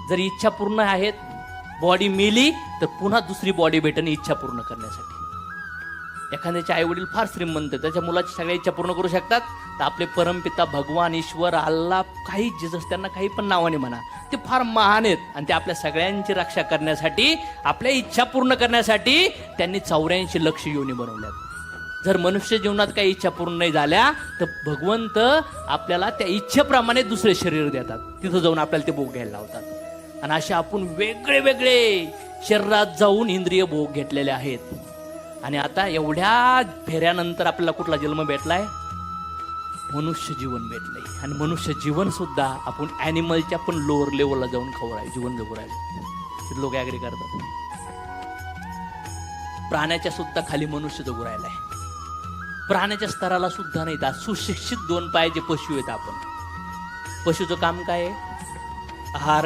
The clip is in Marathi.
जर इच्छा पूर्ण आहेत, बॉडी मेली तर पुन्हा दुसरी बॉडी भेटेल इच्छा पूर्ण करण्यासाठी. एखाद्याचे आई वडील फार श्रीमंत, त्याच्या मुलाची सगळ्या इच्छा पूर्ण करू शकतात, तर आपले परमपिता भगवान ईश्वर अल्लाह काही जिजस त्यांना काही पण नावाने म्हणा, ते फार महान आहेत आणि ते आपल्या सगळ्यांची रक्षा करण्यासाठी, आपल्या इच्छा पूर्ण करण्यासाठी त्यांनी 84 लक्ष योनी बनवल्यात. जर मनुष्य जीवनात काही इच्छा पूर्ण नाही झाल्या तर भगवंत आपल्याला त्या इच्छेप्रमाणे दुसरे शरीर देतात, तिथं जाऊन आपल्याला ते भोग घ्यायला लावतात. आणि असे आपण वेगळे वेगळे शरीरात जाऊन इंद्रिय भोग घेतलेले आहेत. आणि आता एवढ्या फेऱ्यानंतर आपल्याला कुठला जन्म भेटलाय? मनुष्य जीवन भेटलंय. आणि मनुष्य जीवन सुद्धा आपण ॲनिमलच्या पण लोअर लेवलला जाऊन खवळाय जीवन जगू राहिले. लोक ॲग्री करतात. प्राण्याच्या सुद्धा खाली मनुष्य जगू राहिलाय. प्राण्याच्या स्तराला सुद्धा नाही. सुशिक्षित 2 पायाचे पशु आहेत आपण. पशुचं काम काय आहे? आहार